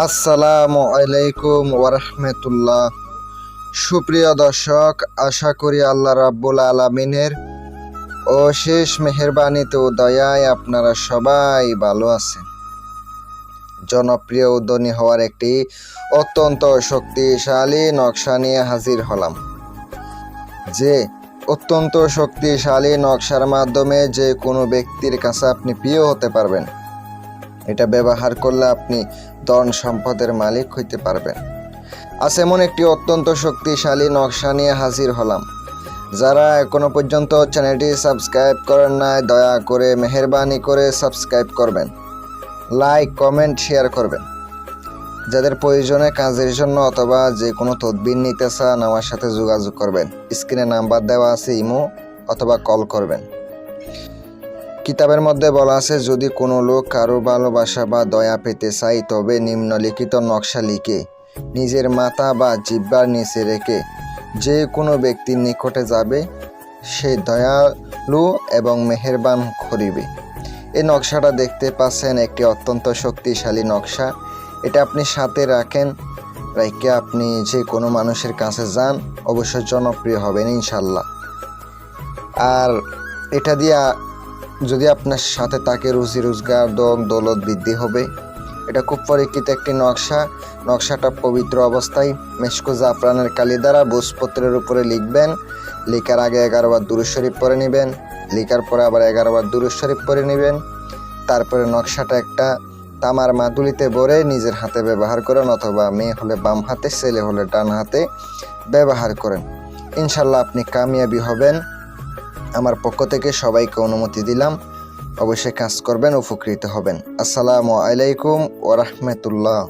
আসসালামু আলাইকুম ওয়ারাহমাতুল্লাহ। সুপ্রিয় দর্শক, আশা করি আল্লাহ রাব্বুল আলামিনের অশেষ মেহেরবানিতে ও দয়ায় আপনারা সবাই ভালো আছেন। জনপ্রিয় উদ্যমী হওয়ার একটি অত্যন্ত শক্তিশালী নকশা নিয়ে হাজির হলাম, যে অত্যন্ত শক্তিশালী নকশার মাধ্যমে যে কোনো ব্যক্তির কাছে আপনি প্রিয় হতে পারবেন। এটা ব্যবহার করলে আপনি ধন সম্পদের মালিক হইতে পারবেন। আজ এমন একটি অত্যন্ত শক্তিশালী নকশা নিয়ে হাজির হলাম। যারা এখনো পর্যন্ত চ্যানেলটি সাবস্ক্রাইব করেন নাই, দয়া করে মেহেরবানি করে সাবস্ক্রাইব করবেন, লাইক কমেন্ট শেয়ার করবেন। যাদের প্রয়োজনে কাজের জন্য অথবা যে কোনো তদবির নিতে চান আমার সাথে যোগাযোগ করবেন। স্ক্রিনে নাম্বার দেওয়া আছে, ইমো অথবা কল করবেন। কিতাবের মধ্যে বলা আছে, যদি কোনো লোক কারো ভালোবাসা বা দয়া পেতে চাই তবে নিম্নলিখিত নকশা লিখে নিজের মাথা বা জিহ্বার নিচে রেখে যে কোনো ব্যক্তির নিকটে যাবে, সে দয়ালু এবং মেহেরবান করিবে। এই নকশাটা দেখতে পাচ্ছেন, একটি অত্যন্ত শক্তিশালী নকশা। এটা আপনি সাথে রাখেন, রেখে আপনি যে কোনো মানুষের কাছে যান, অবশ্যই জনপ্রিয় হবেন ইনশাল্লাহ। আর এটা দিয়ে যদি আপনার সাথে তাকে রুজি রোজগার দৌলত বৃদ্ধি হবে। এটা খুব পরীক্ষিত একটি নকশা। নকশাটা পবিত্র অবস্থায় মেশকো জাফরানের কালি দ্বারা ভোজপত্রের উপরে লিখবেন। লেখার আগে 11 বার দুরূদ শরীফ পড়ে নেবেন, লেখার পরে আবার 11 বার দুরূদ শরীফ পড়ে নেবেন। তারপরে নকশাটা একটা তামার মাদুলিতে ভরে নিজের হাতে ব্যবহার করেন, অথবা মেয়ে হলে বাম হাতে, ছেলে হলে ডান হাতে ব্যবহার করেন। ইনশাল্লাহ আপনি কামিয়াবি হবেন। আমার পক্ষ থেকে সবাইকে অনুমতি দিলাম, অবশ্যই কাজ করবেন, উপকৃত হবেন। আসসালামু আলাইকুম ওয়া রাহমাতুল্লাহ।